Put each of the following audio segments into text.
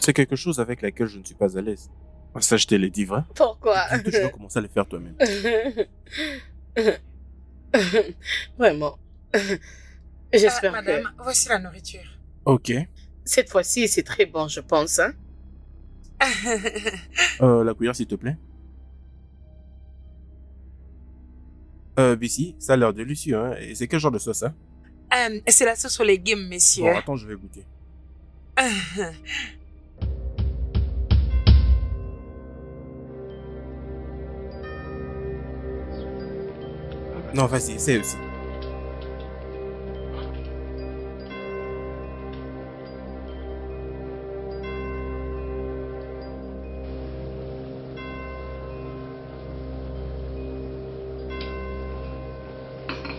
C'est quelque chose avec laquelle je ne suis pas à l'aise. Ça, je te l'ai dit, vrai? Pourquoi? Et bientôt, tu vas commencer à le faire toi-même. Vraiment. J'espère que Madame, voici la nourriture. Ok. cette fois-ci, c'est très bon, je pense. Hein? La cuillère, s'il te plaît. Bissy, ça a l'air délicieux, hein? Et c'est quel genre de sauce, hein? C'est la sauce aux légumes, Bon, messieurs. attends, je vais goûter. Non, vas-y, essaye aussi.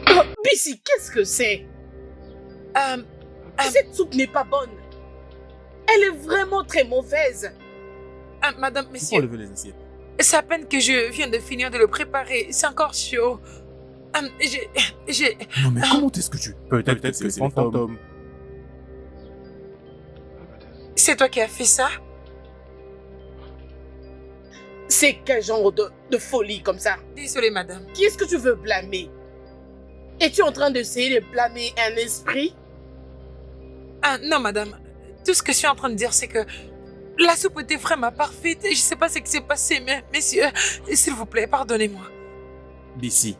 Oh, Bissy, qu'est-ce que c'est? Cette soupe n'est pas bonne. Elle est vraiment très mauvaise. Madame, Faut messieurs, enlever les assiettes. c'est à peine que je viens de finir de le préparer. C'est encore chaud. J'ai... Non, mais comment est-ce que tu... Peut-être que c'est les fantômes. C'est toi qui as fait ça? C'est quel genre de folie comme ça? Désolée, madame. Qui est-ce que tu veux blâmer? Es-tu en train d'essayer de blâmer un esprit? Non, madame. Tout ce que je suis en train de dire, c'est que la soupe était vraiment parfaite et je sais pas ce qui s'est passé, mais messieurs, s'il vous plaît, pardonnez-moi. Bissy.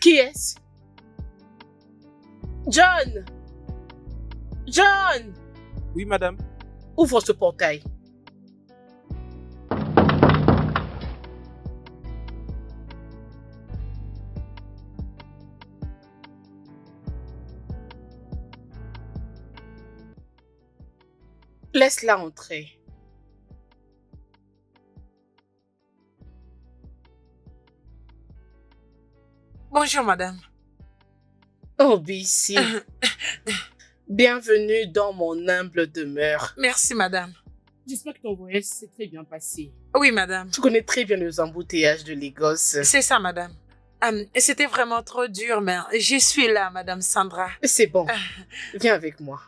Qui est-ce? John! John! Oui, madame. Ouvre ce portail. Laisse-la entrer. Bonjour, madame. Oh, Bissy. Bienvenue dans mon humble demeure. Merci, madame. J'espère que ton voyage s'est très bien passé. Oui, madame. Tu connais très bien les embouteillages de Lagos. C'est ça, madame. C'était vraiment trop dur, mais je suis là, madame Sandra. C'est bon. Viens avec moi.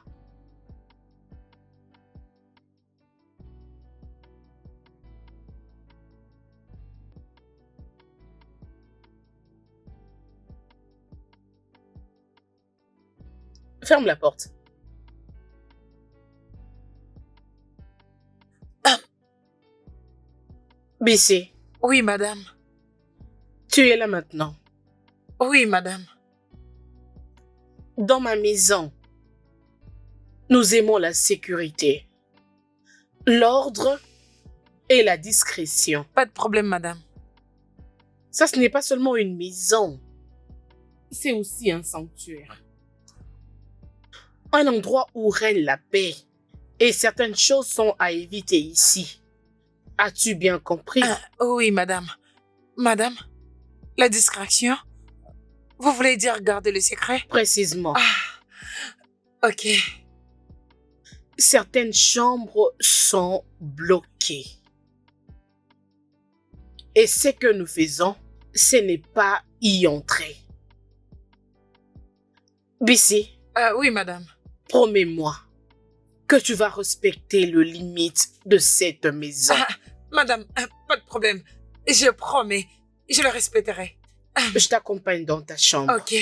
Ferme la porte. Bissy, Oui, madame. tu es là maintenant. Oui, madame. Dans ma maison, nous aimons la sécurité, l'ordre et la discrétion. Pas de problème, madame. Ça, ce n'est pas seulement une maison, c'est aussi un sanctuaire. Un endroit où règne la paix. Et certaines choses sont à éviter ici. As-tu bien compris? Oui, madame. Madame, la distraction? Vous voulez dire garder le secret? Précisément. Ok. Certaines chambres sont bloquées. Et ce que nous faisons, ce n'est pas y entrer. Bissi, Oui, madame. promets-moi que tu vas respecter le limite de cette maison. Madame, pas de problème. Je promets, je le respecterai. Je t'accompagne dans ta chambre. Ok.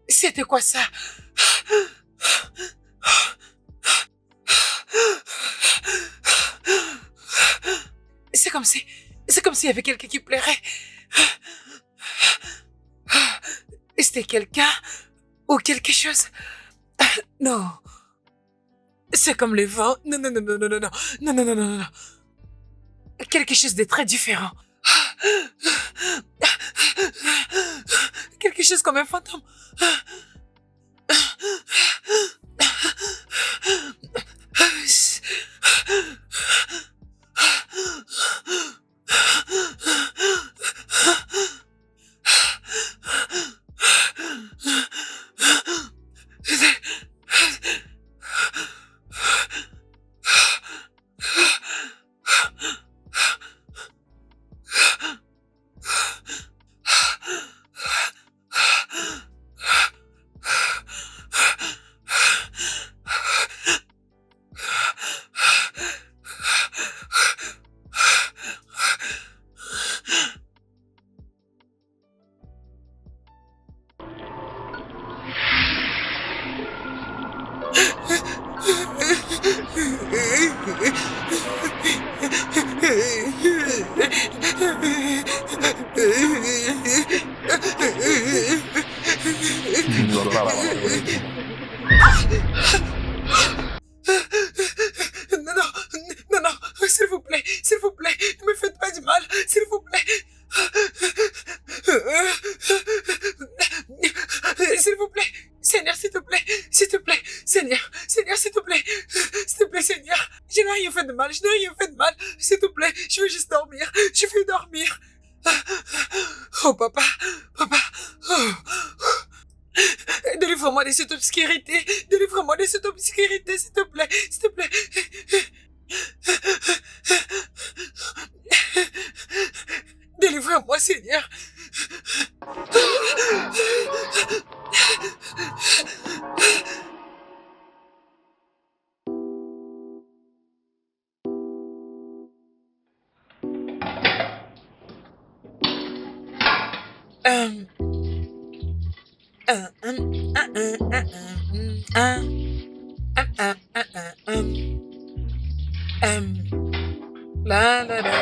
C'était quoi ça? C'est comme s'il y avait quelqu'un qui pleurait. C'était quelqu'un ou quelque chose? Non. C'est comme le vent. Non, non, non, non, non, non, non, non, non, non, non, non. Quelque chose de très différent. Quelque chose comme un fantôme. Non, non, non, non, s'il vous plaît, ne me faites pas du mal, s'il vous plaît. S'il vous plaît, Seigneur, s'il te plaît, Seigneur, Seigneur, s'il te plaît, Seigneur, je n'ai rien fait de mal, s'il te plaît, je veux juste dormir, Oh, papa, oh. Délivre-moi de cette obscurité, s'il te plaît, Délivre-moi, Seigneur. La la la.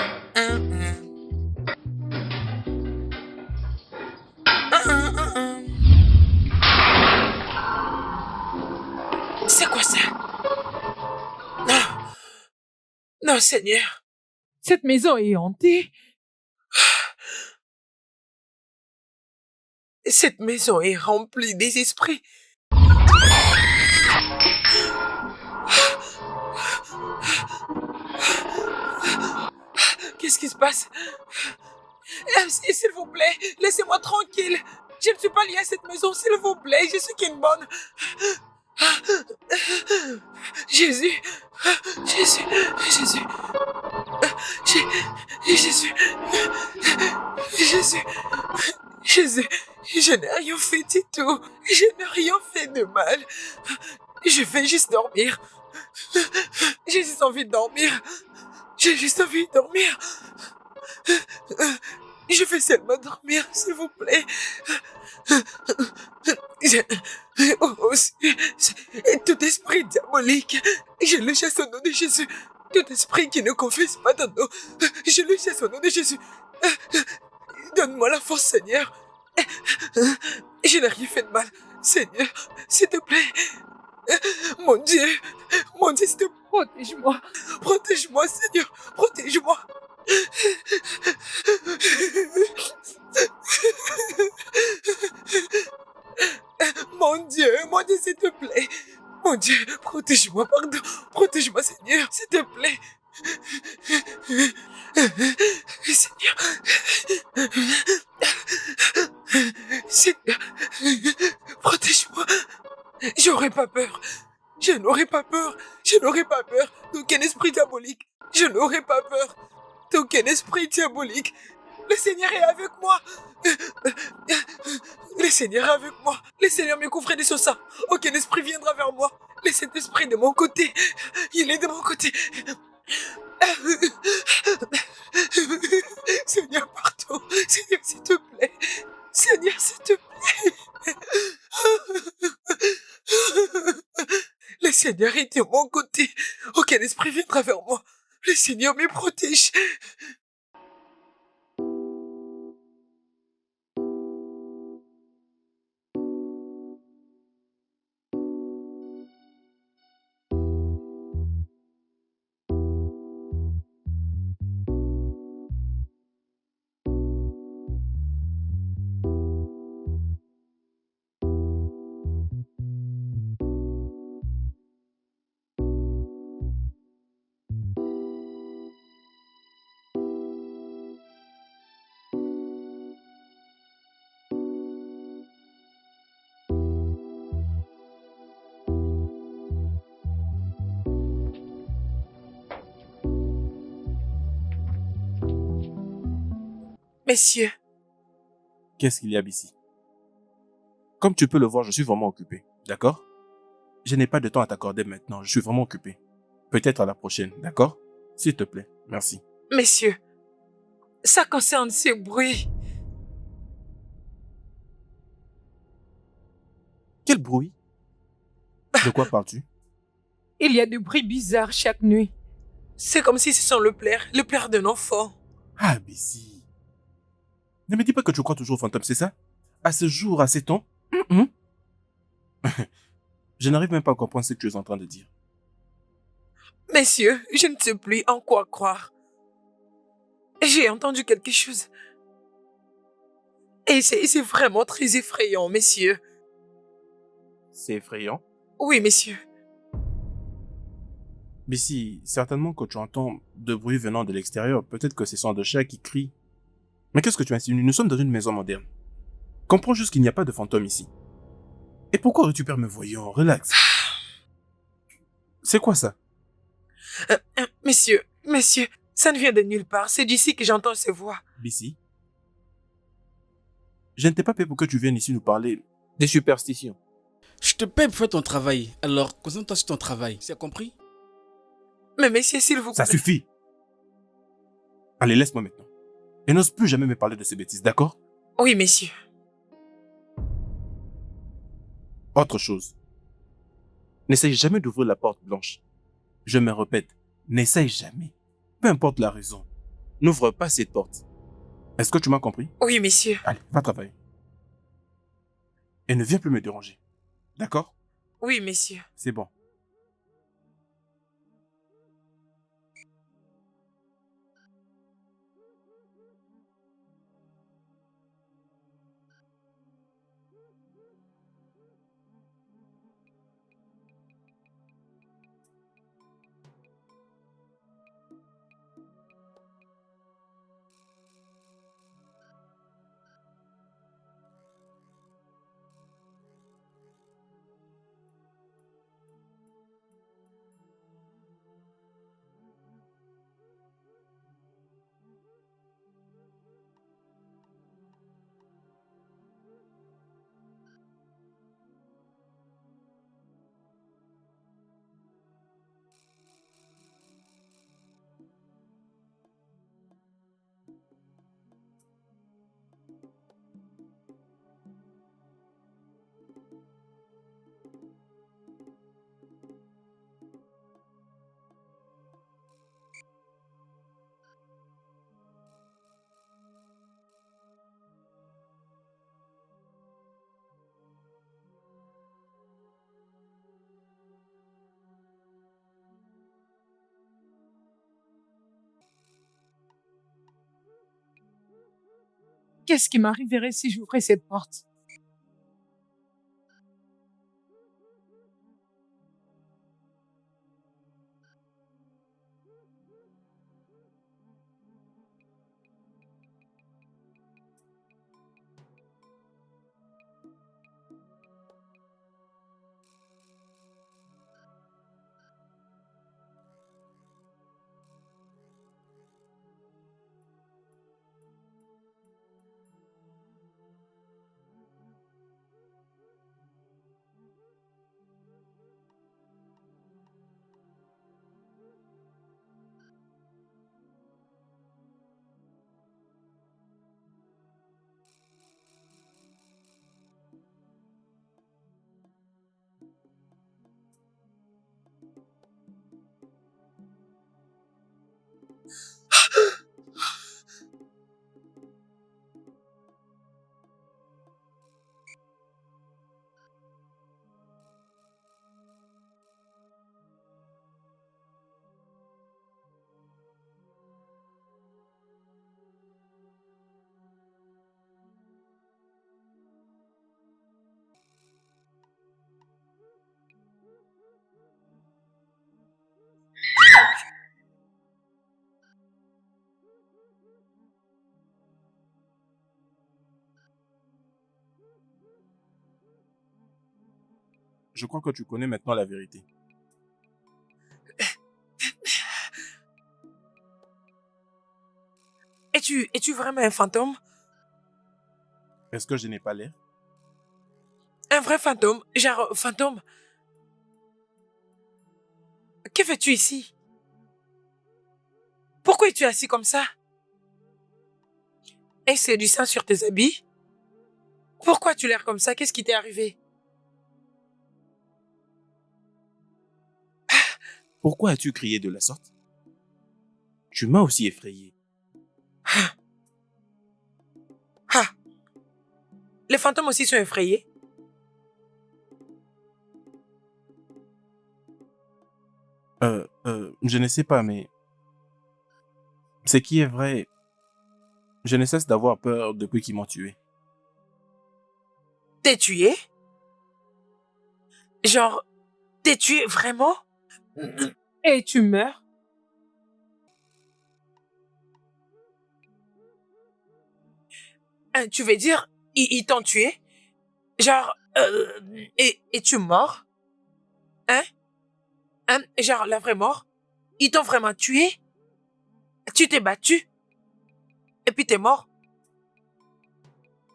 C'est quoi ça? Non, Seigneur. Cette maison est hantée. Cette maison est remplie des esprits. Qu'est-ce qui se passe? S'il vous plaît, laissez-moi tranquille. Je ne suis pas liée à cette maison, s'il vous plaît. Je suis qu'une bonne. Jésus. Jésus. Jésus. Jésus. Jésus. Jésus. Je n'ai rien fait du tout. Je n'ai rien fait de mal. Je vais juste dormir. J'ai juste envie de dormir. J'ai juste envie de dormir. Je vais seulement dormir, s'il vous plaît. Tout esprit diabolique, je le chasse au nom de Jésus. Tout esprit qui ne confesse pas ton nom, je le chasse au nom de Jésus. Donne-moi la force, Seigneur. Je n'ai rien fait de mal. Seigneur, s'il te plaît. Mon Dieu, s'il te plaît. Protège-moi. Protège-moi, Seigneur. Protège-moi. Mon Dieu, s'il te plaît. Mon Dieu, protège-moi, pardon. Protège-moi, Seigneur, s'il te plaît. Seigneur. Seigneur. Protège-moi. J'aurais pas peur. Je n'aurais pas peur. Je n'aurais pas peur d'aucun esprit diabolique. Je n'aurais pas peur d'aucun esprit diabolique. Le Seigneur est avec moi. Le Seigneur est avec moi. Le Seigneur me couvre de son sang. Aucun esprit viendra vers moi. Le Saint-Esprit est de mon côté. Il est de mon côté. Seigneur, pardon. Seigneur, s'il te plaît. Seigneur, s'il te plaît. Le Seigneur est de mon côté. Aucun esprit viendra vers moi. Le Seigneur me protège. Messieurs, Qu'est-ce qu'il y a ici? Comme tu peux le voir, je suis vraiment occupé. D'accord? Je n'ai pas de temps à t'accorder maintenant. Je suis vraiment occupé. Peut-être à la prochaine. D'accord? S'il te plaît. Merci. messieurs, ça concerne ces bruits. Quel bruit? De quoi parles-tu? Il y a des bruits bizarres chaque nuit. C'est comme si ce sont le pleurs d'un enfant. Ah, Bessie. Ne me dis pas que tu crois toujours aux fantômes, c'est ça? À ce jour, à ces temps? Je n'arrive même pas à comprendre ce que tu es en train de dire. Messieurs, je ne sais plus en quoi croire. J'ai entendu quelque chose. Et c'est vraiment très effrayant, messieurs. C'est effrayant. Oui, messieurs. Bessie, certainement que tu entends de bruit venant de l'extérieur. Peut-être que ce sont des chats qui crient. Mais qu'est-ce que tu insinues? Nous sommes dans une maison moderne. Comprends juste qu'il n'y a pas de fantôme ici. Et pourquoi aurais-tu peur? Me voyons, relax. C'est quoi ça? Messieurs, ça ne vient de nulle part. C'est d'ici que j'entends ces voix. Bessie, je ne t'ai pas payé pour que tu viennes ici nous parler des superstitions. Je te paie pour faire ton travail. Alors, concentre-toi sur ton travail. C'est compris? Mais messieurs, s'il vous plaît. Ça suffit. Allez, laisse-moi maintenant. Et n'ose plus jamais me parler de ces bêtises, d'accord? Oui, messieurs. Autre chose. N'essaye jamais d'ouvrir la porte blanche. Je me répète, n'essaye jamais. Peu importe la raison. N'ouvre pas cette porte. Est-ce que tu m'as compris? Oui, messieurs. Allez, va travailler. Et ne viens plus me déranger. D'accord? Oui, messieurs. C'est bon. qu'est-ce qui m'arriverait si j'ouvrais cette porte? Je crois que tu connais maintenant la vérité. Es-tu vraiment un fantôme? Est-ce que je n'ai pas l'air? Un vrai fantôme? Genre, fantôme? Que fais-tu ici? Pourquoi es-tu assis comme ça? Est-ce que c'est du sang sur tes habits? Pourquoi tu l'air comme ça? Qu'est-ce qui t'est arrivé? Pourquoi as-tu crié de la sorte? Tu m'as aussi effrayé. Ah! Les fantômes aussi sont effrayés? Je ne sais pas, mais ce qui est vrai, je ne cesse d'avoir peur depuis qu'ils m'ont tué. T'es tué? Genre, t'es tué vraiment? Et tu meurs? Hein, tu veux dire, ils t'ont tué? Genre, et tu mort? Hein? Hein? Genre, la vraie mort? Ils t'ont vraiment tué? Tu t'es battu? Et puis t'es mort?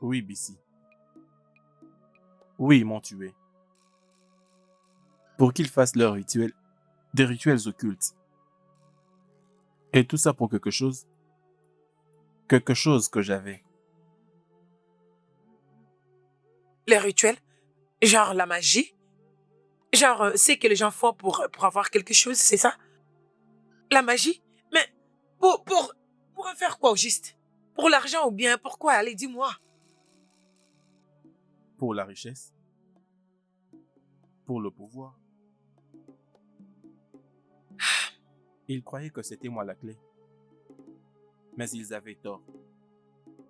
Oui, Bissy. Oui, ils m'ont tué. Pour qu'ils fassent leurs rituels, des rituels occultes. Et tout ça pour quelque chose que j'avais. Les rituels? Genre, la magie? Genre, c'est que les gens font pour avoir quelque chose, c'est ça? La magie? Mais, pour faire quoi au juste? Pour l'argent ou bien pourquoi? Allez, dis-moi. Pour la richesse, pour le pouvoir. Ils croyaient que c'était moi la clé. Mais ils avaient tort.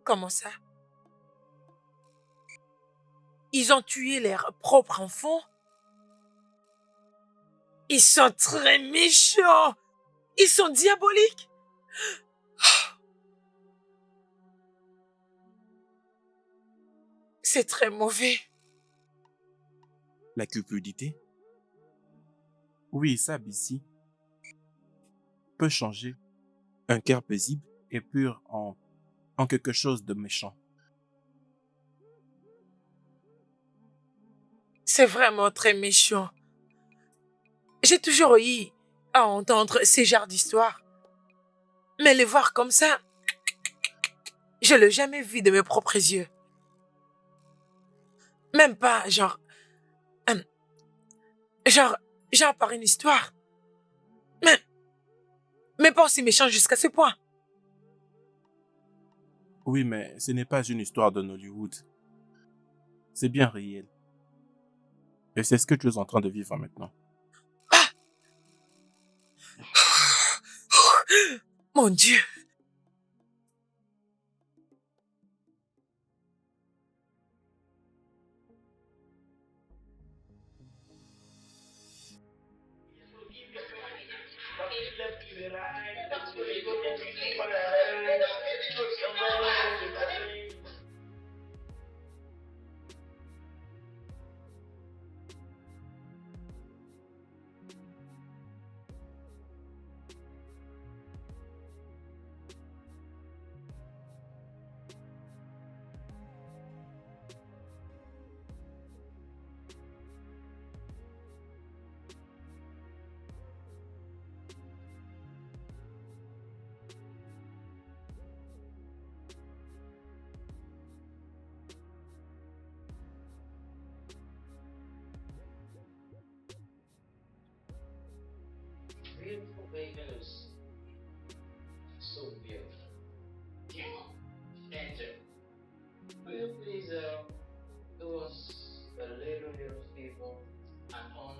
Comment ça? Ils ont tué leurs propres enfants? Ils sont très méchants! Ils sont diaboliques! C'est très mauvais. La cupidité? Oui, ça, Bissy, peut changer un cœur paisible et pur en quelque chose de méchant. C'est vraiment très méchant. J'ai toujours eu à entendre ces genres d'histoires. Mais les voir comme ça, je l'ai jamais vu de mes propres yeux. Même pas, hum, genre, genre par une histoire. Mais, mais pas aussi méchant jusqu'à ce point. Oui, mais ce n'est pas une histoire de Hollywood. C'est bien réel. Et c'est ce que tu es en train de vivre maintenant. Mon Dieu. beautiful baby Lucy. So beautiful. Yeah. Angel, will you please do us a little favor and on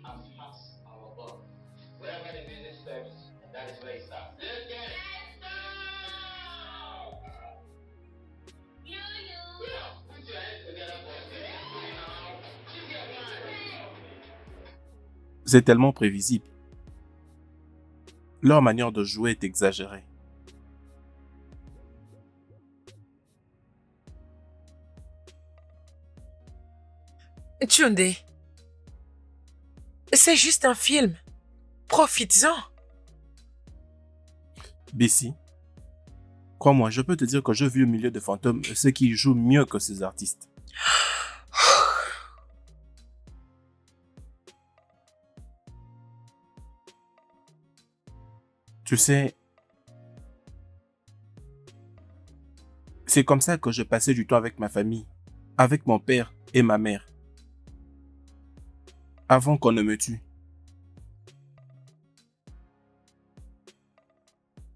and pass our ball? Wherever the music stops, that is where it starts. Let's get it. Yeah, put your hands together for us. She's your man. C'est tellement prévisible. Leur manière de jouer est exagérée. Tunde, c'est juste un film. Profites-en. Bessie, crois-moi, je peux te dire que je vis au milieu de fantômes ceux qui jouent mieux que ces artistes. Tu sais, c'est comme ça que je passais du temps avec ma famille, avec mon père et ma mère, avant qu'on ne me tue.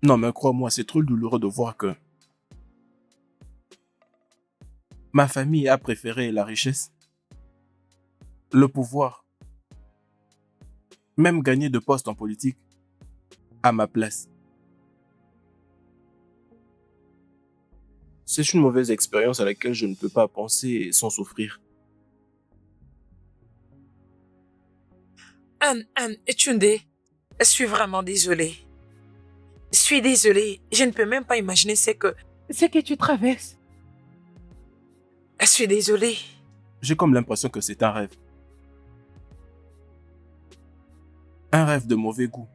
Non, mais crois-moi, c'est trop douloureux de voir que ma famille a préféré la richesse, le pouvoir, même gagner de postes en politique, à ma place. C'est une mauvaise expérience à laquelle je ne peux pas penser sans souffrir. Tunde, je suis vraiment désolée. Je suis désolée. Je ne peux même pas imaginer ce que tu traverses. Je suis désolée. J'ai comme l'impression que c'est un rêve. Un rêve de mauvais goût.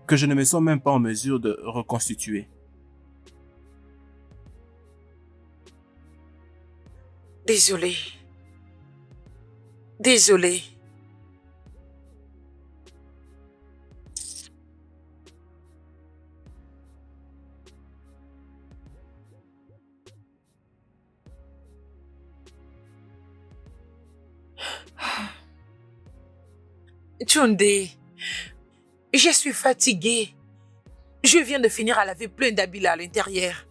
Que je ne me sens même pas en mesure de reconstituer. Désolée. Désolée. Tunde, je suis fatiguée. Je viens de finir à laver plein d'habits à l'intérieur.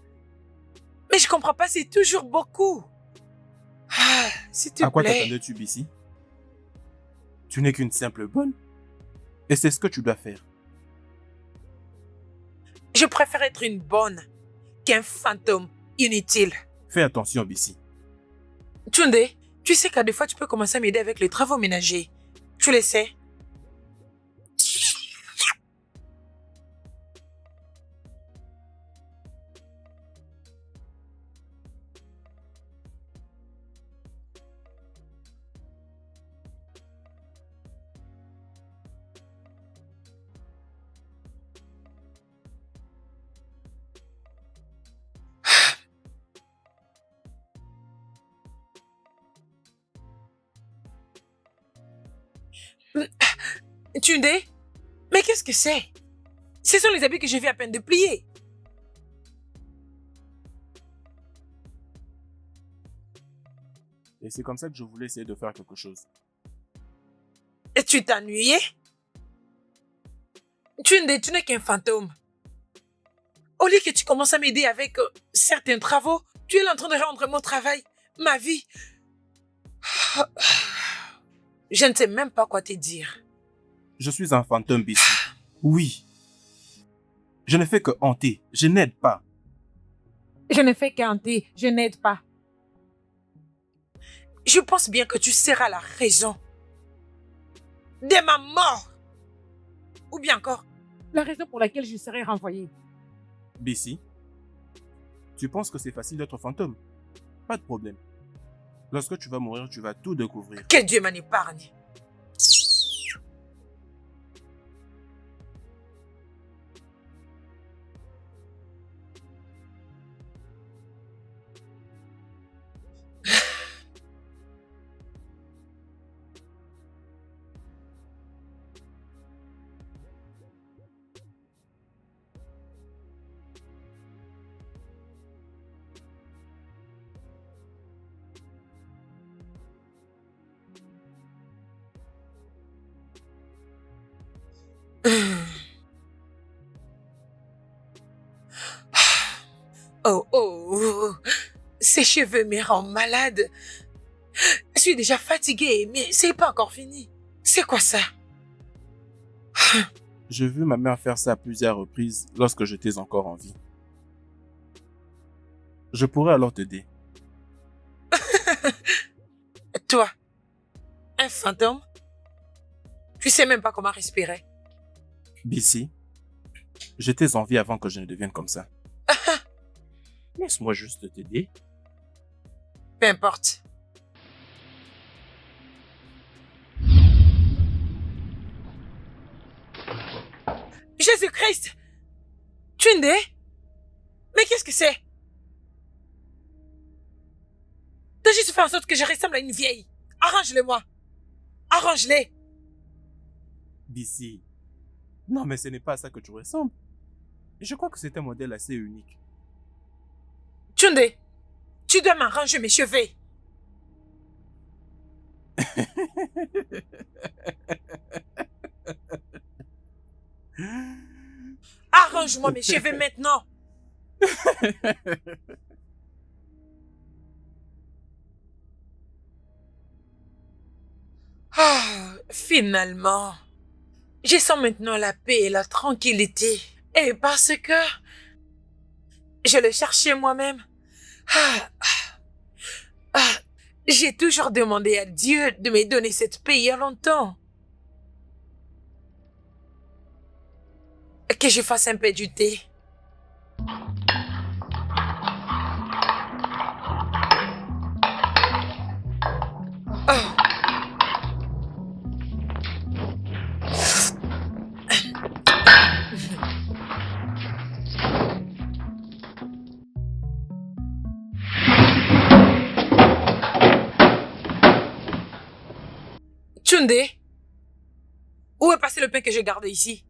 Mais je comprends pas, c'est toujours beaucoup. S'il te À quoi plaît. t'attendais-tu, Bessie? Tu n'es qu'une simple bonne. Et c'est ce que tu dois faire. Je préfère être une bonne qu'un fantôme inutile. Fais attention, Bessie. Tunde, tu sais qu'à des fois, tu peux commencer à m'aider avec les travaux ménagers. Tu le sais? Tunde, mais qu'est-ce que c'est? Ce sont les habits que je viens à peine de plier. Et c'est comme ça que je voulais essayer de faire quelque chose. Et tu t'ennuyais? Tunde, tu n'es qu'un fantôme. Au lieu que tu commences à m'aider avec certains travaux, tu es là en train de rendre mon travail, ma vie. Je ne sais même pas quoi te dire. Je suis un fantôme, Bessie. Oui. Je ne fais que hanter. Je n'aide pas. Je ne fais qu'hanter, je n'aide pas. Je pense bien que tu seras la raison de ma mort. Ou bien encore, La raison pour laquelle je serai renvoyée. Bessie, tu penses que c'est facile d'être fantôme? Pas de problème. Lorsque tu vas mourir, tu vas tout découvrir. que Dieu m'en épargne. Ces cheveux me rendent malade. Je suis déjà fatiguée, mais c'est pas encore fini. C'est quoi ça? J'ai vu ma mère faire ça à plusieurs reprises lorsque j'étais encore en vie. Je pourrais alors t'aider. Toi, un fantôme? Tu sais même pas comment respirer. Bissy, j'étais en vie avant que je ne devienne comme ça. Laisse-moi juste t'aider. Peu importe. Jésus-Christ! Tunde? Mais qu'est-ce que c'est? T'as juste fait en sorte que je ressemble à une vieille. Arrange-le-moi. Arrange-les. Bissy, non mais ce n'est pas à ça que tu ressembles. Je crois que c'est un modèle assez unique. Tunde, tu dois m'arranger mes cheveux. Arrange-moi mes cheveux maintenant. Ah, finalement, je sens maintenant la paix et la tranquillité. Et parce que je le cherchais moi-même. Ah, ah, j'ai toujours demandé à Dieu de me donner cette paix il y a longtemps. Que je fasse un peu du thé. Ah. Tunde, où est passé le pain que je gardais ici?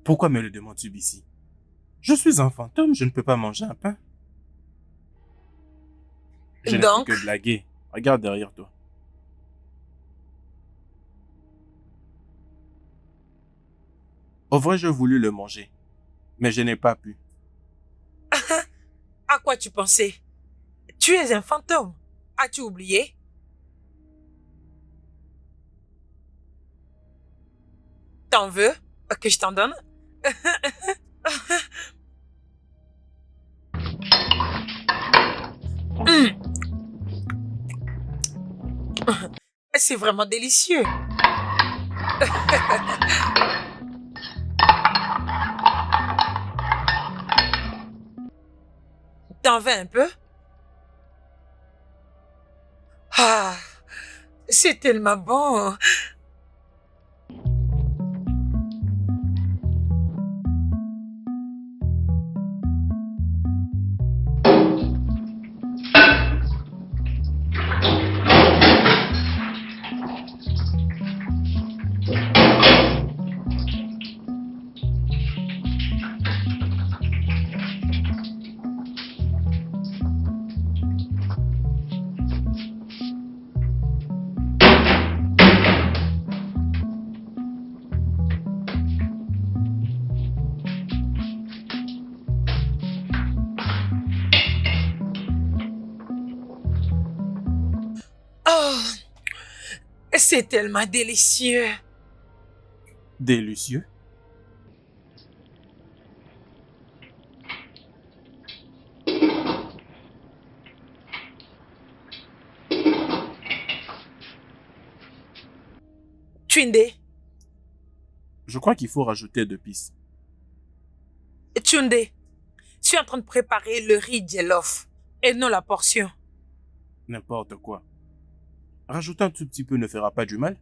Pourquoi me le demandes-tu, Bissy? Je suis un fantôme, je ne peux pas manger un pain. Je ne Donc? fais que blaguer. Regarde derrière toi. Au vrai, j'ai voulu le manger, mais je n'ai pas pu. À quoi tu pensais? Tu es un fantôme. As-tu oublié? T'en veux que je t'en donne? C'est vraiment délicieux. T'en veux un peu? Ah, c'est tellement bon. Oh, c'est tellement délicieux. Délicieux. Tunde, Je crois qu'il faut rajouter 2 pistes. Tunde, je suis en train de préparer le riz jollof et non la portion. N'importe quoi. Rajouter un tout petit peu ne fera pas du mal.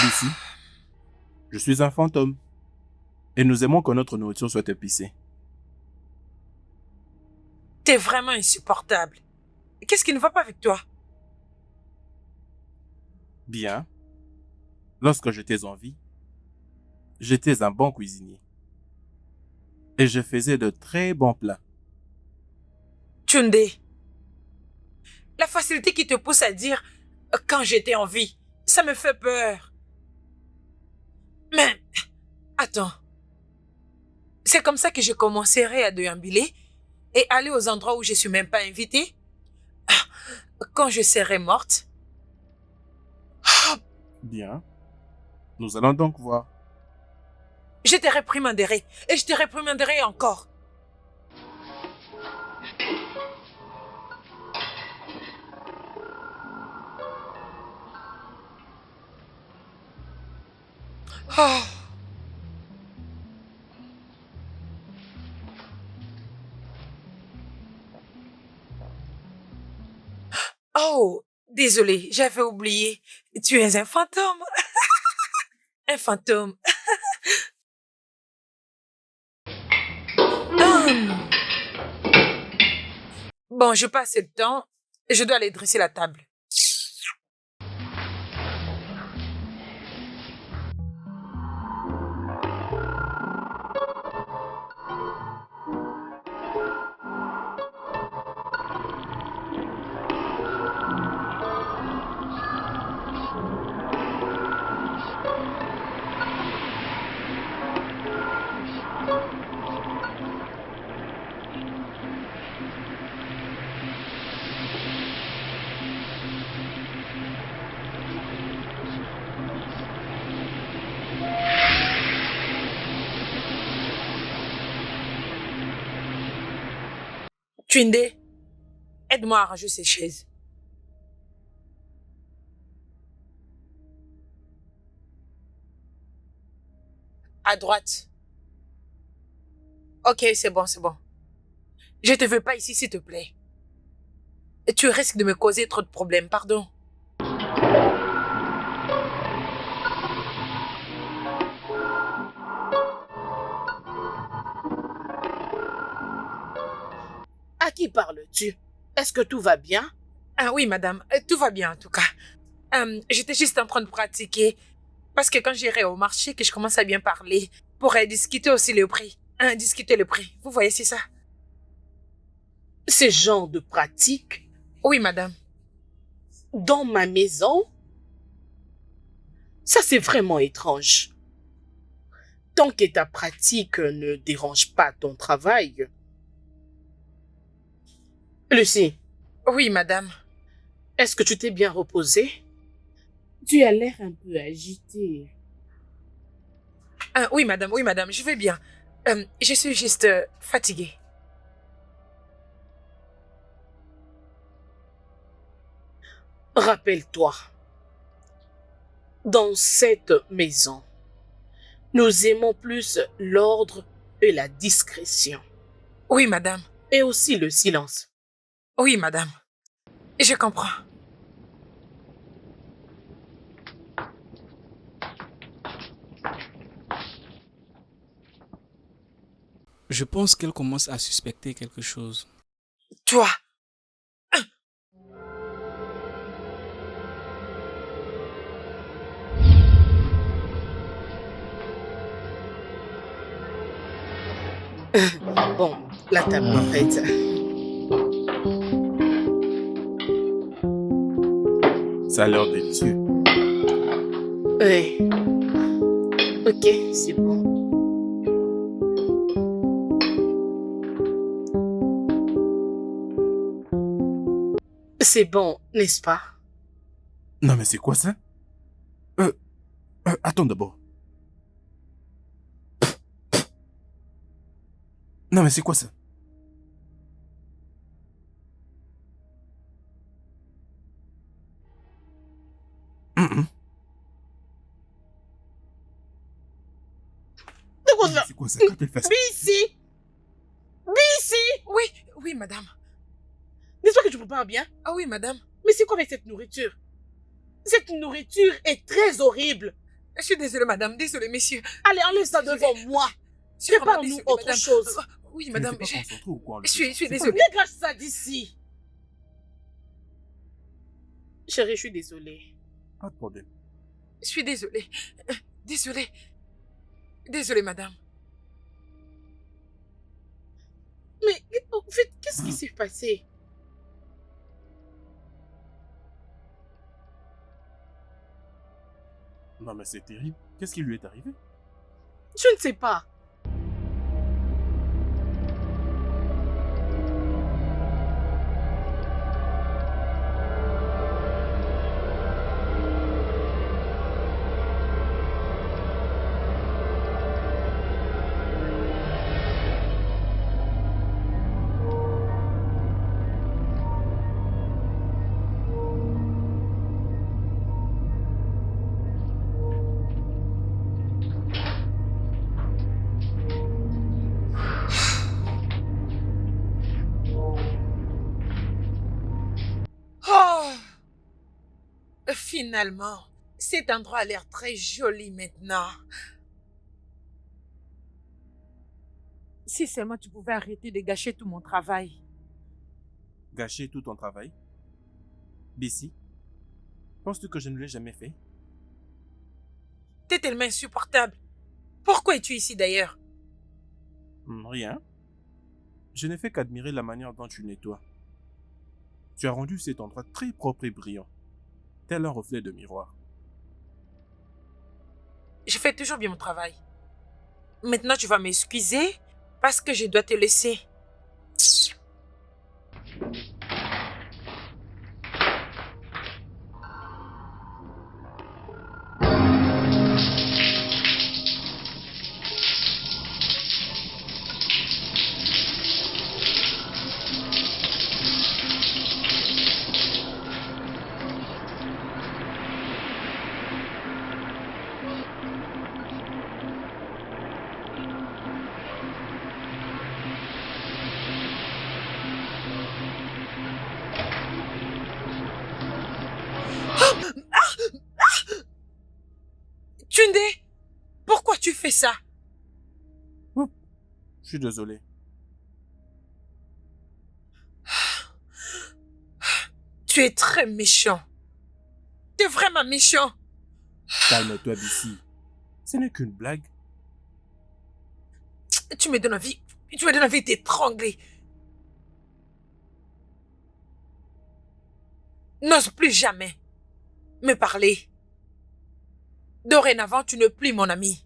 Bissy, je suis un fantôme. Et nous aimons que notre nourriture soit épicée. T'es vraiment insupportable. Qu'est-ce qui ne va pas avec toi? Bien. Lorsque j'étais en vie, j'étais un bon cuisinier. Et je faisais de très bons plats. Tunde, la facilité qui te pousse à dire « quand j'étais en vie », ça me fait peur. Mais, attends. C'est comme ça que je commencerai à déambuler et aller aux endroits où je suis même pas invitée. Quand je serai morte, Bien. Nous allons donc voir. je te réprimanderai et je te réprimanderai encore. Oh. Oh, désolé, j'avais oublié. Tu es un fantôme. Un fantôme. Hum. Bon, je passe le temps. Je dois aller dresser la table. Twinde, aide-moi à ranger ces chaises. À droite. Ok, c'est bon, c'est bon. Je te veux pas ici, s'il te plaît. Et tu risques de me causer trop de problèmes, pardon. À qui parles-tu? Est-ce que tout va bien? Ah oui, madame, tout va bien en tout cas. J'étais juste en train de pratiquer parce que quand j'irai au marché, que je commence à bien parler, pour discuter aussi le prix. Discuter le prix. Vous voyez, c'est ça? Ce genre de pratique Oui, madame. dans ma maison? Ça, c'est vraiment étrange. Tant que ta pratique ne dérange pas ton travail. Lucie, Oui, madame. est-ce que tu t'es bien reposée? Tu as l'air un peu agitée. Oui, madame, je vais bien. Je suis juste fatiguée. Rappelle-toi, dans cette maison, nous aimons plus l'ordre et la discrétion, Oui, madame. et aussi le silence. Oui, madame. Je comprends. Je pense qu'elle commence à suspecter quelque chose. Toi. Bon, la table est prête. Ça a l'air délicieux. Oui. Ok, c'est bon. C'est bon, n'est-ce pas? Non, mais c'est quoi ça? Attends d'abord. Non, mais c'est quoi ça? Hum. C'est quoi ça? C'est quoi ça? Quand elle fait ça? Ici! Ici! Oui, oui, madame. N'est-ce pas que tu prépares bien? Ah oui, madame. Mais c'est quoi avec cette nourriture? Cette nourriture est très horrible. Je suis désolée, madame. Désolée, messieurs. Allez, enlève ça devant moi. Je suis vraiment Prépare-nous désolée, autre madame. chose. Oui, Tu madame. n'étais pas concentré ou quoi, Je suis C'est pas- désolée. Dégage ça d'ici. Chérie, je suis désolée. Pas de problème. Je suis désolée. Désolée. Désolée, madame. Mais en fait, qu'est-ce qui s'est passé? Non, mais c'est terrible. Qu'est-ce qui lui est arrivé? Je ne sais pas. Finalement, cet endroit a l'air très joli maintenant. Si seulement tu pouvais arrêter de gâcher tout mon travail. Gâcher tout ton travail? Bissy, penses-tu que je ne l'ai jamais fait? T'es tellement insupportable. Pourquoi es-tu ici d'ailleurs? Rien. Je n'ai fait qu'admirer la manière dont tu nettoies. Tu as rendu cet endroit très propre et brillant, tel un reflet de miroir. Je fais toujours bien mon travail. Maintenant, tu vas m'excuser parce que je dois te laisser. Tunde, pourquoi tu fais ça? Oups, je suis désolé. Tu es très méchant. Tu es vraiment méchant. Calme-toi, Bissy. Ce n'est qu'une blague. Tu me donnes envie d'étrangler. N'ose plus jamais me parler. Dorénavant, tu n'es plus mon ami.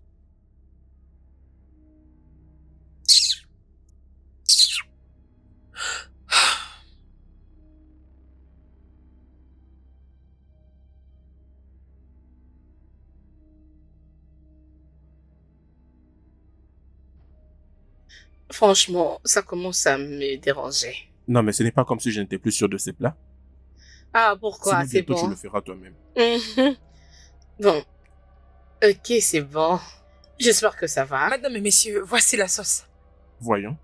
Franchement, ça commence à me déranger. Non, mais ce n'est pas comme si je n'étais plus sûr de ces plats. Ah, pourquoi? Sinon, C'est bientôt, tu bon. le feras toi-même. Mhm. Bon, ok, c'est bon. J'espère que ça va. Madame et messieurs, voici la sauce. Voyons.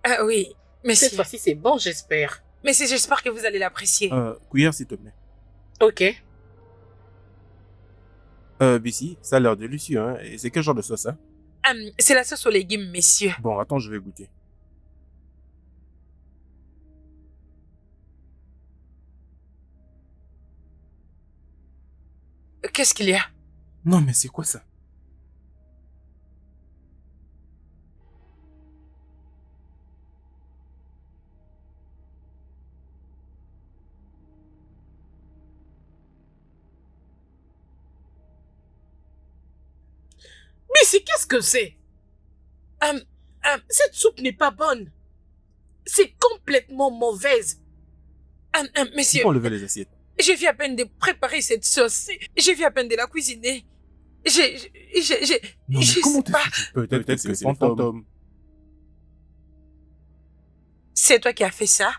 Ah oui, Cette messieurs. fois-ci, c'est bon, j'espère. Messieurs, j'espère que vous allez l'apprécier. Cuillère, s'il te plaît. Ok. Bissy, ça a l'air délicieux, hein. Et c'est quel genre de sauce, hein? C'est la sauce aux légumes, messieurs. Bon, attends, je vais goûter. Qu'est-ce qu'il y a? Non, mais c'est quoi ça? Mais c'est qu'est-ce que c'est? Hum, Cette soupe n'est pas bonne. C'est complètement mauvaise. Tu Messieurs, peux enlever les assiettes. je viens à peine de préparer cette sauce. Je viens à peine de la cuisiner. Non, mais Je comment sais pas. Peut-être que c'est le fantôme. C'est toi qui as fait ça?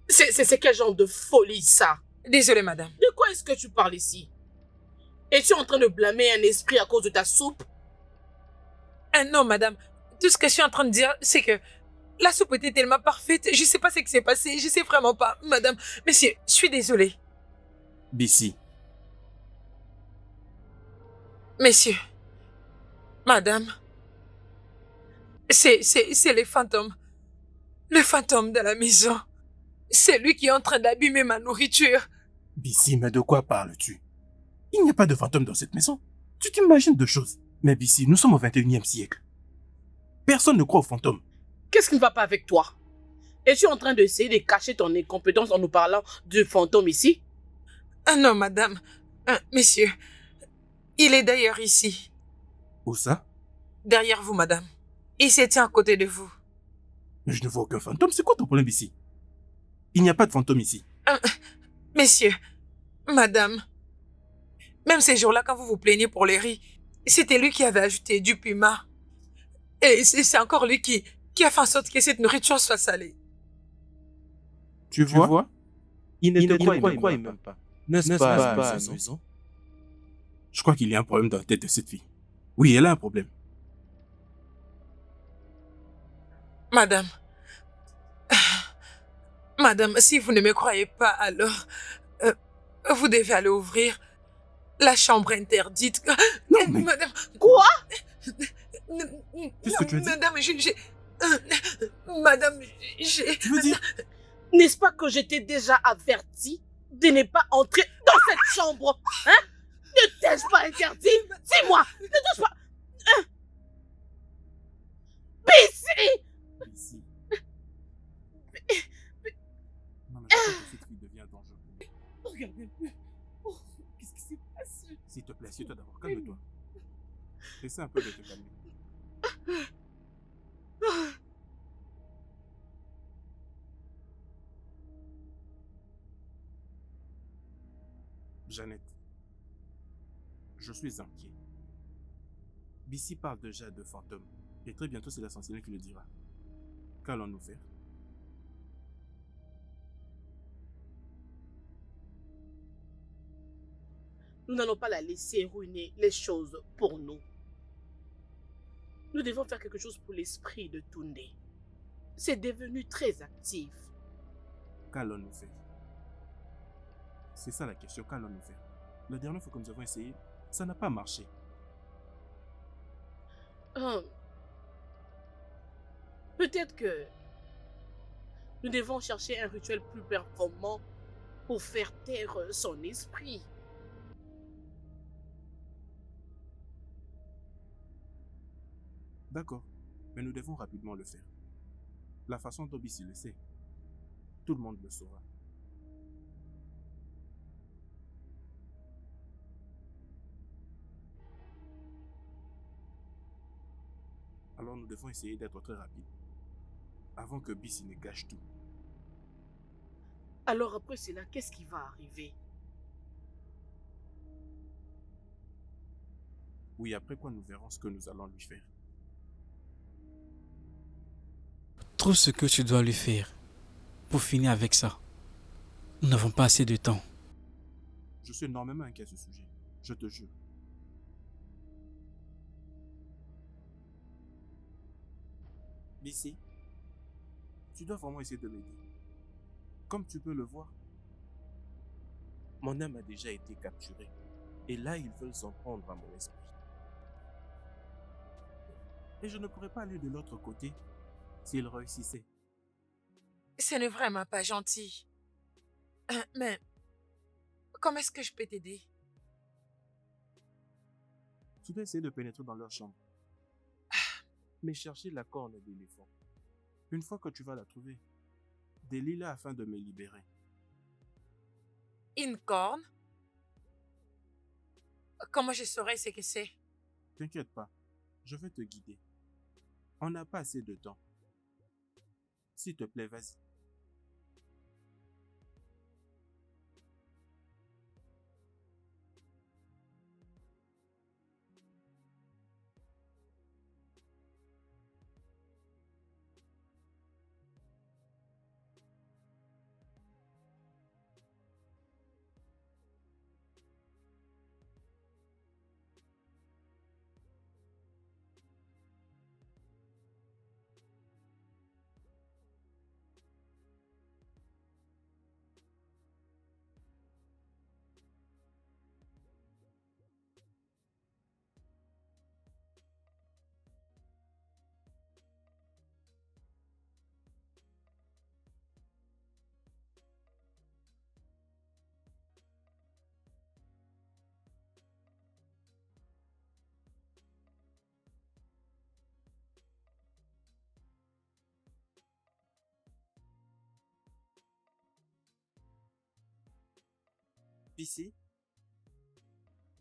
C'est quel genre de folie, ça? Désolée, madame. De quoi est-ce que tu parles ici? Es-tu en train de blâmer un esprit à cause de ta soupe? Non, madame. Tout ce que je suis en train de dire, c'est que la soupe était tellement parfaite. Je sais pas ce qui s'est passé. Je sais vraiment pas, madame. Monsieur, je suis désolée. Bissy, Messieurs, madame, c'est le fantôme. Le fantôme de la maison. C'est lui qui est en train d'abîmer ma nourriture. Bissy, mais de quoi parles-tu? Il n'y a pas de fantôme dans cette maison. Tu t'imagines deux choses. Mais Bissy, nous sommes au 21e siècle. Personne ne croit aux fantômes. Qu'est-ce qui ne va pas avec toi? Es-tu en train d'essayer de cacher ton incompétence en nous parlant du fantôme ici? Ah non, madame. Messieurs, il est d'ailleurs ici. Où ça? Derrière vous, madame. Il se tient à côté de vous. Mais je ne vois aucun fantôme. C'est quoi ton problème ici? Il n'y a pas de fantôme ici. Messieurs, madame, même ces jours-là, quand vous vous plaignez pour les riz, c'était lui qui avait ajouté du piment. Et c'est encore lui qui a fait en sorte que cette nourriture soit salée. Tu vois? Il ne croit même pas. N'est-ce pas amusant? Je crois qu'il y a un problème dans la tête de cette fille. Oui, elle a un problème. Madame, Madame, si vous ne me croyez pas, alors vous devez aller ouvrir la chambre interdite. Non, mais Madame, Quoi? qu'est-ce que tu as dit? madame, madame, Tu veux dire? N'est-ce pas que je t'ai déjà averti de ne pas entrer dans cette chambre? Hein? Ne t'ai-je pas interdit? Dis-moi, ne t'ai-je pas... Hein? Bissy! Ici. Non, mais je crois que cette fille devient dangereuse. Regardez-le. Oh, qu'est-ce qui s'est passé? S'il te plaît, assieds-toi d'abord. Calme-toi. Essaie un peu de te calmer. Jeannette, je suis inquiet. Bissy parle déjà de fantômes. Et très bientôt, c'est la sentinelle qui le dira. Qu'allons-nous faire? Nous n'allons pas la laisser ruiner les choses pour nous. Nous devons faire quelque chose pour l'esprit de Tunde. C'est devenu très actif. Qu'allons-nous faire? C'est ça la question, qu'allons-nous faire? La dernière fois que nous avons essayé, ça n'a pas marché. Peut-être que nous devons chercher un rituel plus performant pour faire taire son esprit. D'accord, mais nous devons rapidement le faire. La façon dont Bissy le sait, tout le monde le saura. Alors nous devons essayer d'être très rapides, avant que Bissy ne gâche tout. Alors après cela, qu'est-ce qui va arriver? Oui, après quoi nous verrons ce que nous allons lui faire. Trouve ce que tu dois lui faire pour finir avec ça. Nous n'avons pas assez de temps. Je suis énormément inquiet à ce sujet, je te jure. Bissy, tu dois vraiment essayer de m'aider. Comme tu peux le voir, mon âme a déjà été capturée. Et là, ils veulent s'en prendre à mon esprit. Et je ne pourrais pas aller de l'autre côté s'ils réussissaient. ce n'est vraiment pas gentil. Mais comment est-ce que je peux t'aider? Tu dois essayer de pénétrer dans leur chambre. Mais chercher la corne d'éléphant. Une fois que tu vas la trouver, délie-la afin de me libérer. Une corne? Comment je saurais ce que c'est? T'inquiète pas, je vais te guider. On n'a pas assez de temps. S'il te plaît, vas-y. Ici,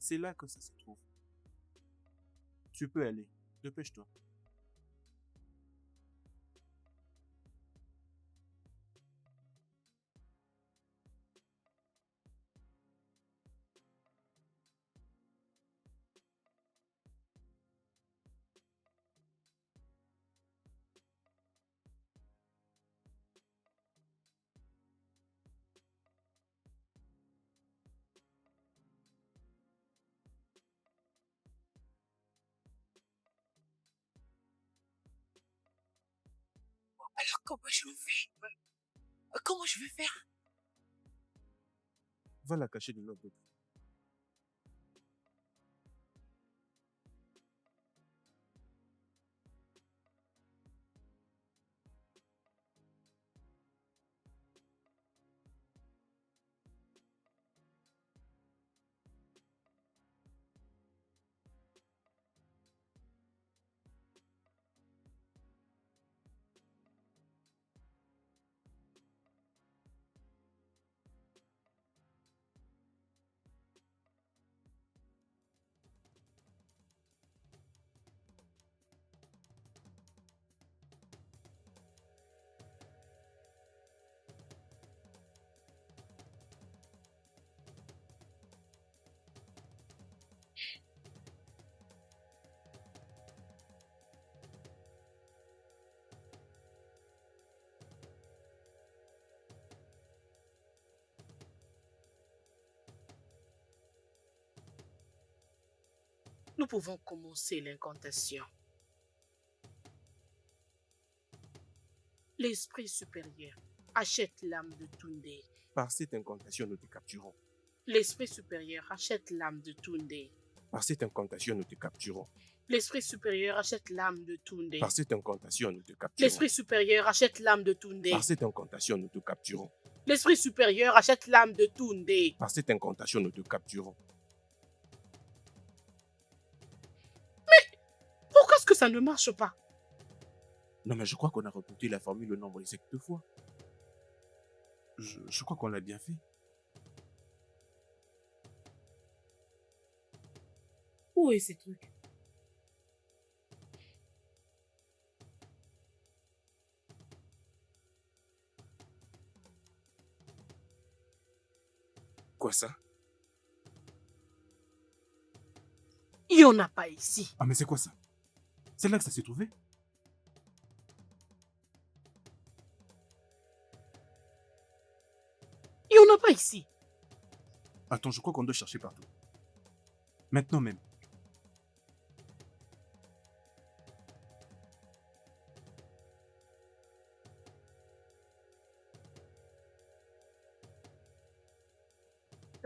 c'est là que ça se trouve. Tu peux aller. Dépêche-toi. Alors comment je fais? Comment je vais faire? Va la cacher de l'autre côté. Nous pouvons commencer l'incantation. L'esprit supérieur achète l'âme de Tunde. Par cette incantation, nous te capturons. L'esprit supérieur achète l'âme de Tunde. Par cette incantation, nous te capturons. L'esprit supérieur achète l'âme de Tunde. Par cette incantation, nous te capturons. L'esprit supérieur achète l'âme de Tunde. Par cette incantation, nous te capturons. L'esprit supérieur achète l'âme de Tunde. Par cette incantation, nous te capturons. Pourquoi est-ce que ça ne marche pas? Non, mais je crois qu'on a répété la formule le nombre exact 2 fois. Je crois qu'on l'a bien fait. Où est ces trucs? Quoi ça? Il n'y en a pas ici. Ah, mais c'est quoi ça? C'est là que ça s'est trouvé? Il n'y en a pas ici. Attends, je crois qu'on doit chercher partout. Maintenant même.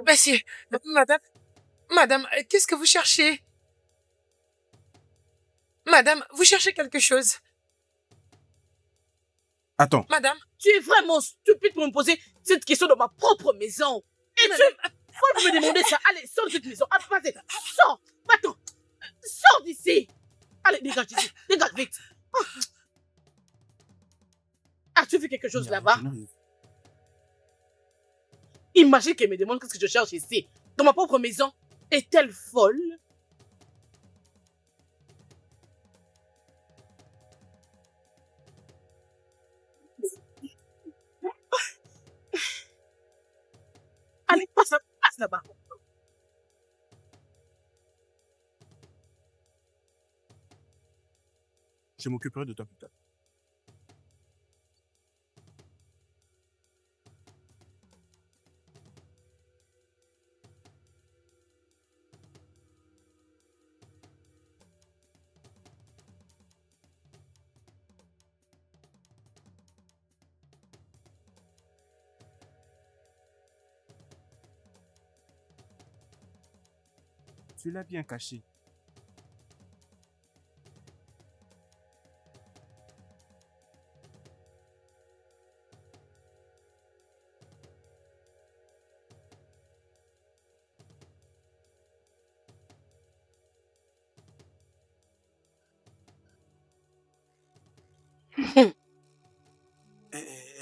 Monsieur, madame, qu'est-ce que vous cherchez? Madame, vous cherchez quelque chose? Attends. Madame, Tu es vraiment stupide pour me poser cette question dans ma propre maison. Et faut me demander ça. Allez, sors de cette maison. Ah, vas-y, sors. Attends. Sors d'ici. Allez, dégage d'ici. Dégage vite. Oh. As-tu vu quelque chose là-bas? Imagine qu'elle me demande qu'est-ce que je cherche ici, dans ma propre maison. Est-elle folle? Allez, passe là-bas. Je m'occuperai de toi plus tard. Tu l'as bien caché. Elle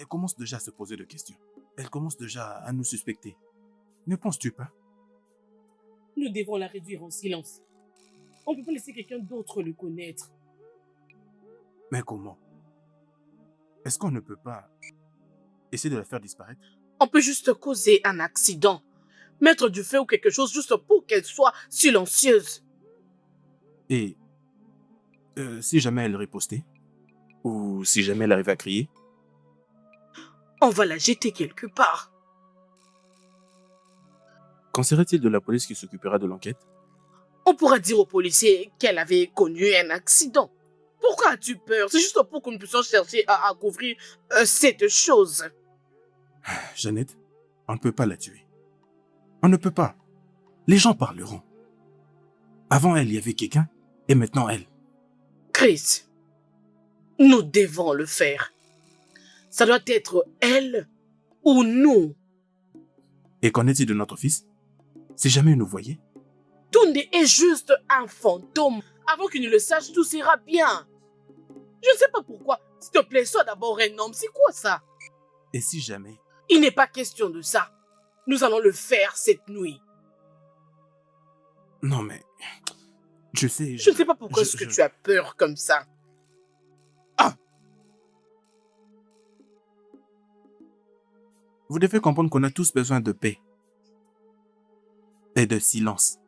commence déjà à se poser de questions. Elle commence déjà à nous suspecter. Ne penses-tu pas? Nous devons la réduire en silence. On ne peut pas laisser quelqu'un d'autre le connaître. Mais comment? Est-ce qu'on ne peut pas essayer de la faire disparaître? On peut juste causer un accident. Mettre du feu ou quelque chose juste pour qu'elle soit silencieuse. Et si jamais elle ripostait? Ou si jamais elle arrivait à crier? On va la jeter quelque part. Qu'en serait-il de la police qui s'occupera de l'enquête? On pourra dire aux policiers qu'elle avait connu un accident. Pourquoi as-tu peur? C'est juste pour que nous puissions chercher à couvrir cette chose. Jeannette, on ne peut pas la tuer. On ne peut pas. Les gens parleront. Avant elle, il y avait quelqu'un, et maintenant elle. Chris, nous devons le faire. Ça doit être elle ou nous. Et qu'en est-il de notre fils? Si jamais il nous voyait? Tunde est juste un fantôme. Avant qu'il ne le sache, tout sera bien. Je ne sais pas pourquoi. S'il te plaît, sois d'abord un homme. C'est quoi ça? Et si jamais? Il n'est pas question de ça. Nous allons le faire cette nuit. Non mais... Je sais... Je ne sais pas pourquoi est-ce que tu as peur comme ça. Vous devez comprendre qu'on a tous besoin de paix. Et de silence.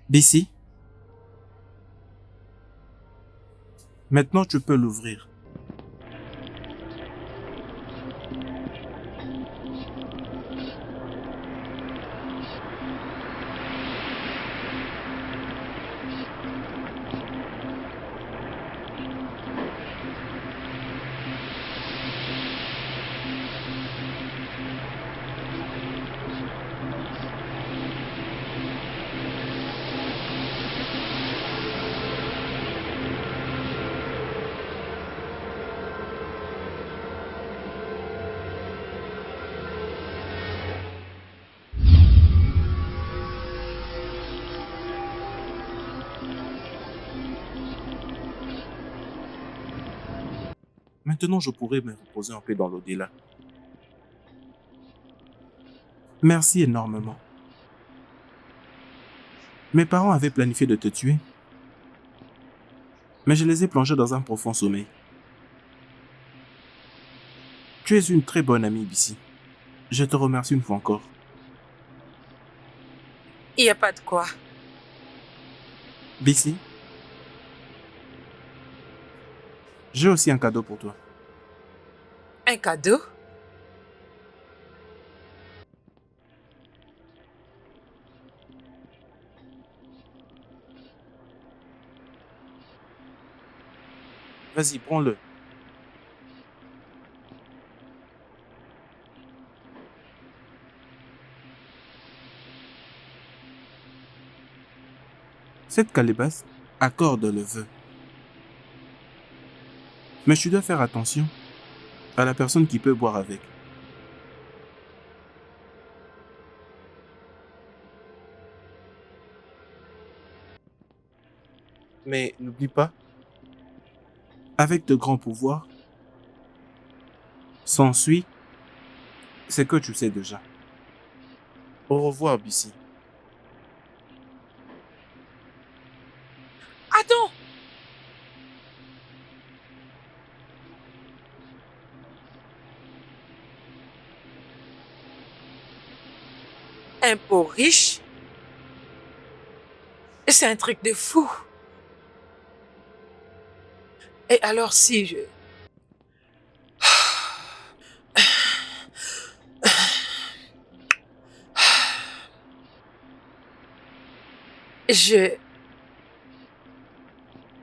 D'ici. Maintenant, tu peux l'ouvrir. Maintenant, je pourrais me reposer en paix dans l'au-delà. Merci énormément. Mes parents avaient planifié de te tuer, mais je les ai plongés dans un profond sommeil. Tu es une très bonne amie, Bissy. Je te remercie une fois encore. Il n'y a pas de quoi. Bissy, j'ai aussi un cadeau pour toi. Un cadeau? Vas-y, prends-le. Cette calebasse accorde le vœu. Mais tu dois faire attention à la personne qui peut boire avec. Mais n'oublie pas, avec de grands pouvoirs, s'ensuit ce que tu sais déjà. Au revoir, Bissy. Attends! Un pot riche? C'est un truc de fou. Et alors si je...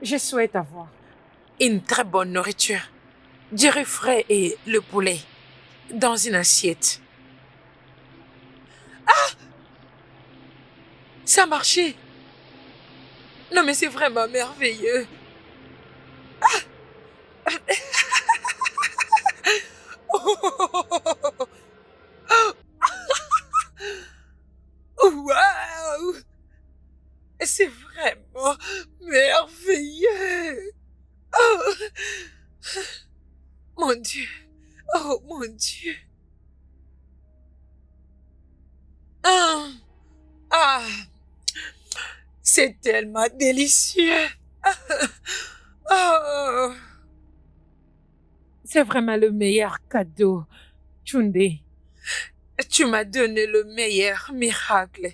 Je souhaite avoir. Une très bonne nourriture. Du riz frais et le poulet. Dans une assiette. Ah! Ça a marché. Non mais c'est vraiment merveilleux. C'est tellement délicieux. Oh. C'est vraiment le meilleur cadeau, Tunde. Tu m'as donné le meilleur miracle.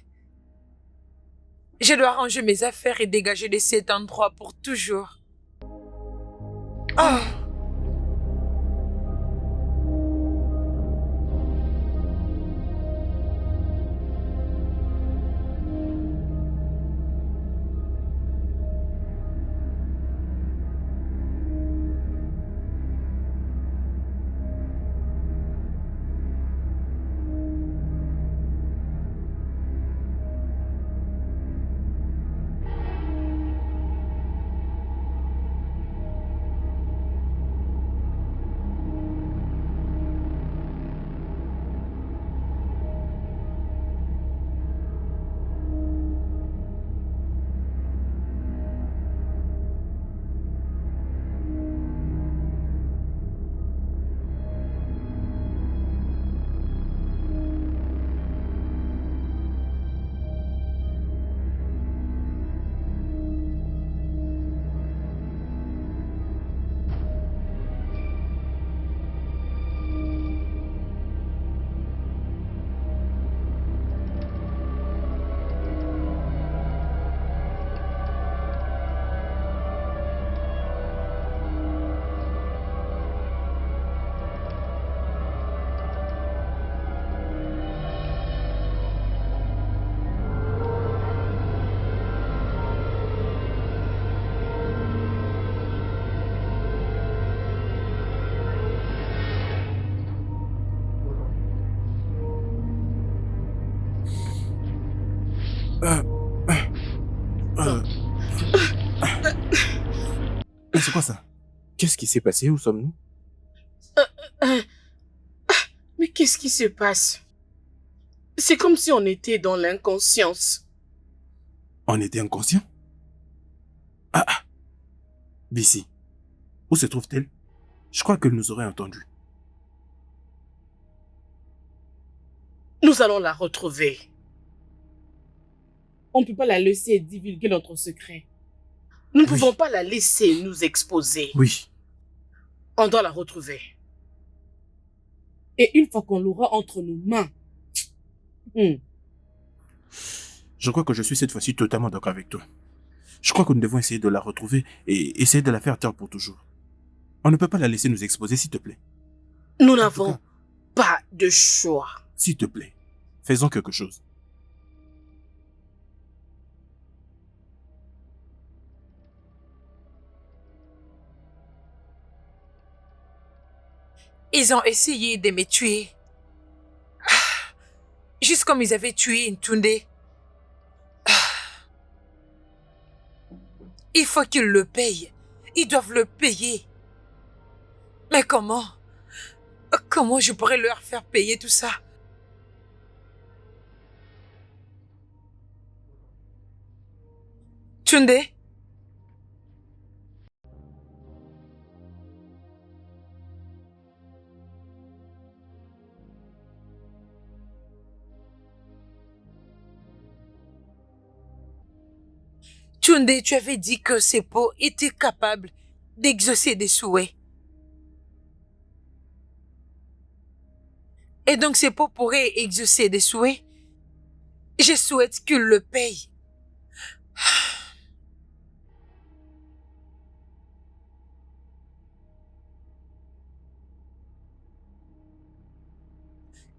Je dois ranger mes affaires et dégager de cet endroit pour toujours. Oh. Mais c'est quoi ça? Qu'est-ce qui s'est passé? Où sommes-nous? Mais qu'est-ce qui se passe? C'est comme si on était dans l'inconscience. On était inconscient? Bissi, où se trouve-t-elle? Je crois qu'elle nous aurait entendus. Nous allons la retrouver. On ne peut pas la laisser divulguer notre secret. Nous ne pouvons pas la laisser nous exposer. Oui. On doit la retrouver. Et une fois qu'on l'aura entre nos mains, Je crois que je suis cette fois-ci totalement d'accord avec toi. Je crois que nous devons essayer de la retrouver et essayer de la faire taire pour toujours. On ne peut pas la laisser nous exposer, s'il te plaît. nous n'avons pas de choix. S'il te plaît, faisons quelque chose. Ils ont essayé de me tuer. Juste comme ils avaient tué Ntunde. Il faut qu'ils le payent. Ils doivent le payer. Mais comment? Comment je pourrais leur faire payer tout ça? Tunde? Tunde, tu avais dit que Seppo était capable d'exaucer des souhaits. Et donc Seppo pourrait exaucer des souhaits. Je souhaite qu'il le paye.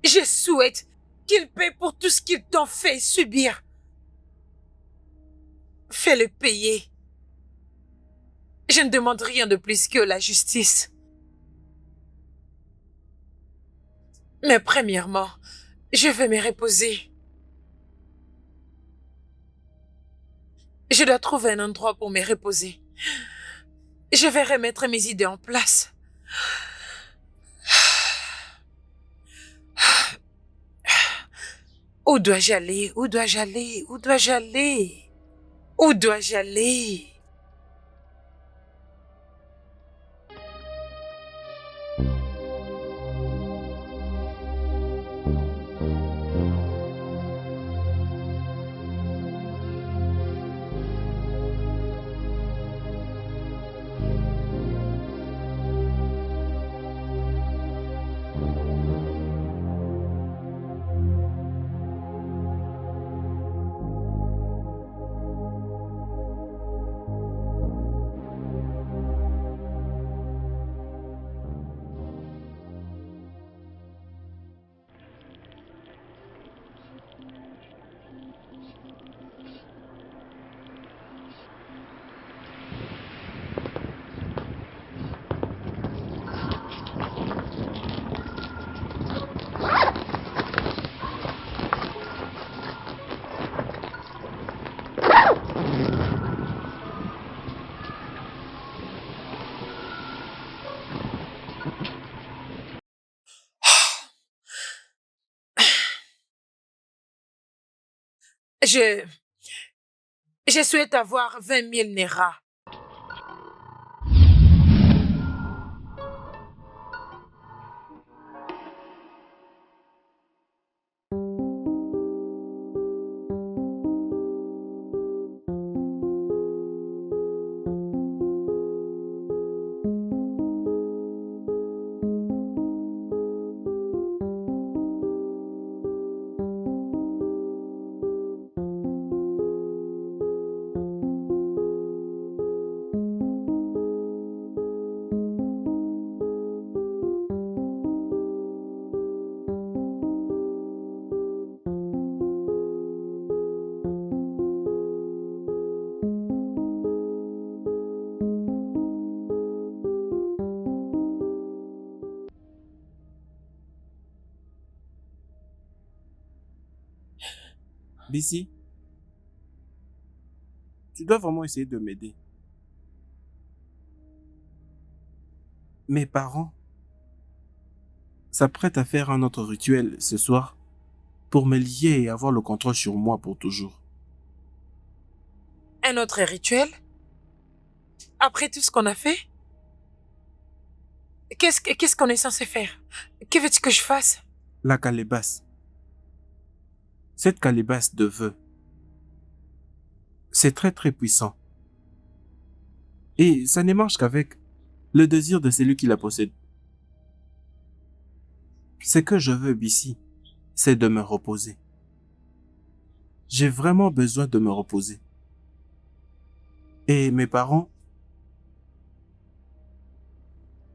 Je souhaite qu'il paye pour tout ce qu'ils t'ont fait subir. Fais-le payer. Je ne demande rien de plus que la justice. Mais premièrement, je vais me reposer. Je dois trouver un endroit pour me reposer. Je vais remettre mes idées en place. Où dois-je aller? Où dois-je aller? Où dois-je aller? Où dois-je aller? Je souhaite avoir 20 000 Nera. Bissi, tu dois vraiment essayer de m'aider. Mes parents s'apprêtent à faire un autre rituel ce soir pour me lier et avoir le contrôle sur moi pour toujours. Un autre rituel? Après tout ce qu'on a fait? Qu'est-ce qu'on est censé faire? Que veux-tu que je fasse? La calebasse. Cette calebasse de vœux, c'est très très puissant. Et ça ne marche qu'avec le désir de celui qui la possède. Ce que je veux, Bissi, c'est de me reposer. J'ai vraiment besoin de me reposer. Et mes parents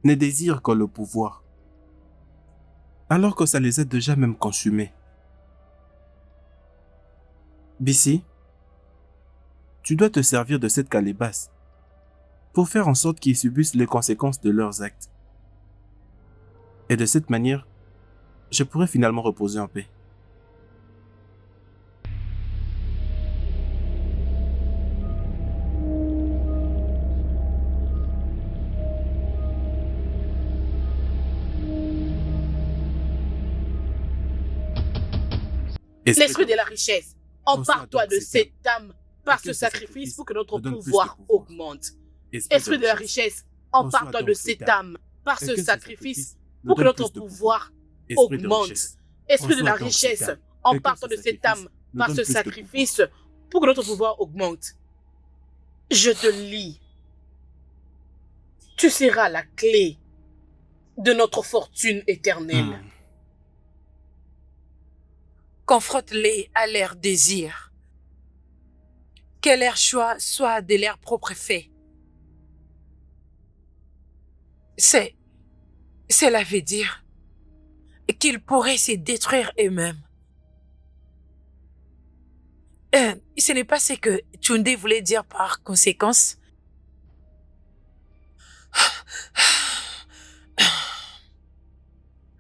ne désirent que le pouvoir, alors que ça les a déjà même consumés. Bissi, tu dois te servir de cette calebasse pour faire en sorte qu'ils subissent les conséquences de leurs actes. Et de cette manière, je pourrai finalement reposer en paix. L'esprit de la richesse, empare-toi donc de cette cette âme par Et que ce ce sacrifice sacrifice pour que notre nous donne plus de pouvoir pouvoir. augmente. Esprit de la richesse, empare-toi de cette âme par ce sacrifice pour que notre pouvoir augmente. Esprit de la richesse, empare-toi de cette âme par ce sacrifice pour que notre pouvoir augmente. Je te lis. Tu seras la clé de notre fortune éternelle. Confronte-les à leur désir. Que leur choix soit de leur propre fait. Cela veut dire qu'ils pourraient se détruire eux-mêmes. Ce n'est pas ce que Tunde voulait dire par conséquence.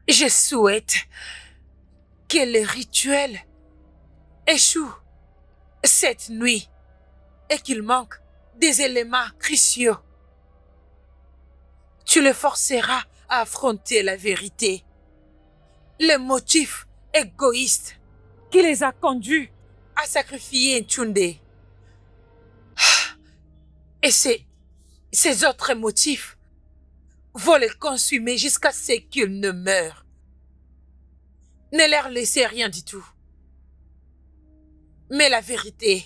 Je souhaite que le rituel échoue cette nuit et qu'il manque des éléments cruciaux. Tu le forceras à affronter la vérité. Le motif égoïste qui les a conduits à sacrifier Tunde. Et ces autres motifs vont les consumer jusqu'à ce qu'ils ne meurent. Ne leur laissez rien du tout. Mais la vérité.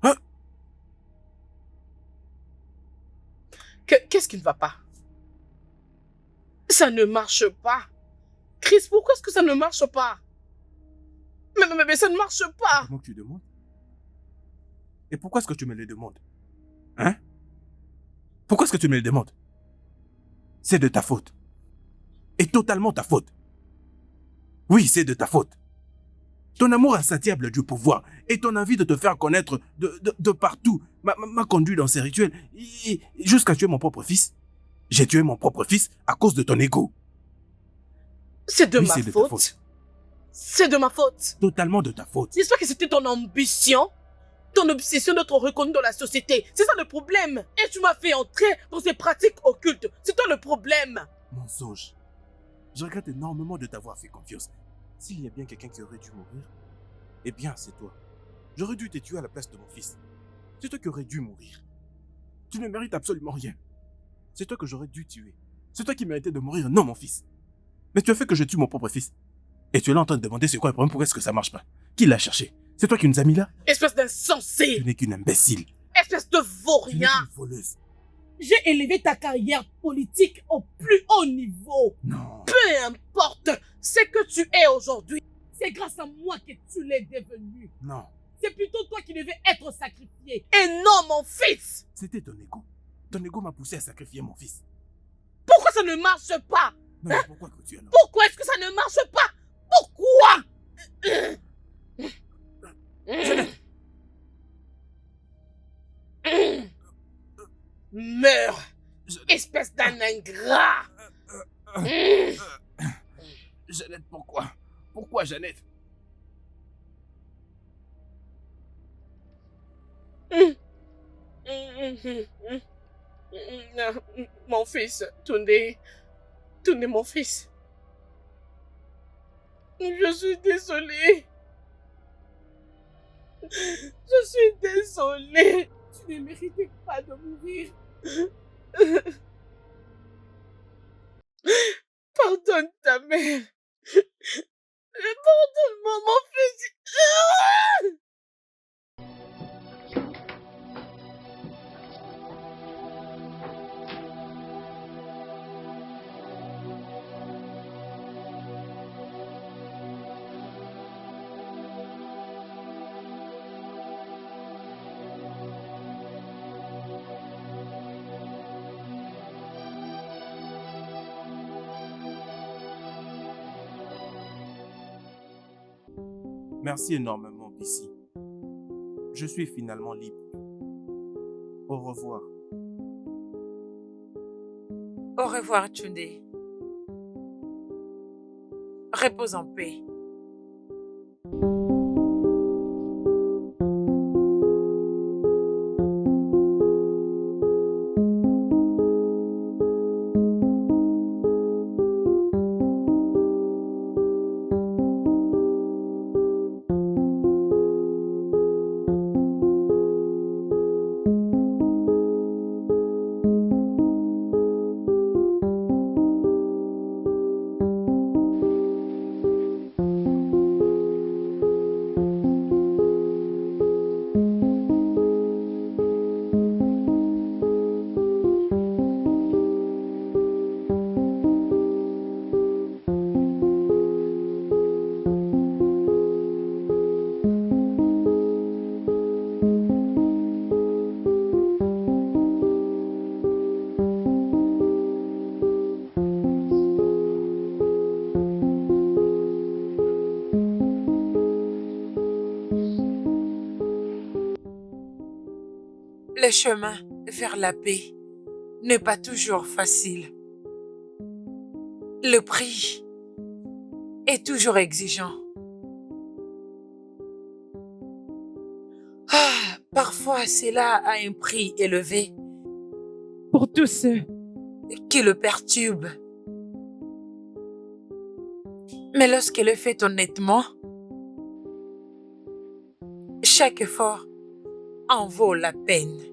Hein? Qu'est-ce qui ne va pas? Ça ne marche pas. Chris, pourquoi est-ce que ça ne marche pas? Mais ça ne marche pas. Comment tu demandes? Et pourquoi est-ce que tu me le demandes? Hein? Pourquoi est-ce que tu me le demandes? C'est de ta faute. Et totalement ta faute. Oui, c'est de ta faute. Ton amour insatiable du pouvoir et ton envie de te faire connaître de partout m'a conduit dans ces rituels jusqu'à tuer mon propre fils. J'ai tué mon propre fils à cause de ton ego. C'est de Oui, ma c'est de ta faute. faute. C'est de ma faute. Totalement de ta faute. N'est-ce pas que c'était ton ambition? Ton obsession d'être reconnu dans la société. C'est ça le problème. Et tu m'as fait entrer dans ces pratiques occultes. C'est toi le problème. Mensonge. Je regrette énormément de t'avoir fait confiance. S'il y a bien quelqu'un qui aurait dû mourir, eh bien, c'est toi. J'aurais dû te tuer à la place de mon fils. C'est toi qui aurais dû mourir. Tu ne mérites absolument rien. C'est toi que j'aurais dû tuer. C'est toi qui méritais de mourir, non mon fils. Mais tu as fait que je tue mon propre fils. Et tu es là en train de demander c'est quoi le problème, pourquoi est-ce que ça marche pas? Qui l'a cherché? C'est toi qui nous as mis là? Espèce d'insensé! Tu n'es qu'une imbécile. Espèce de Tu n'es vaurien! qu'une voleuse. J'ai élevé ta carrière politique au plus haut niveau. Non. Peu importe ce que tu es aujourd'hui, c'est grâce à moi que tu l'es devenu. Non. C'est plutôt toi qui devais être sacrifié et non mon fils. C'était ton ego. Ton ego m'a poussé à sacrifier mon fils. Pourquoi ça ne marche pas? Non, mais pourquoi que tu es là? Pourquoi est-ce que ça ne marche pas? Pourquoi? Meurs, espèce d'un ingrat. Jeannette, pourquoi? Pourquoi, Jeannette? Mon fils, Tunde, mon fils. Je suis désolée. Je suis désolée. Tu ne méritais pas de mourir. Pardonne ta mère. Pardonne-moi, mon fils. Merci énormément, Bissy. Je suis finalement libre. Au revoir. Au revoir, Tunde. Repose en paix. Le chemin vers la paix n'est pas toujours facile. Le prix est toujours exigeant. Parfois, cela a un prix élevé Pour tous ceux qui le perturbe. Mais lorsqu'elle est faite honnêtement, chaque effort en vaut la peine.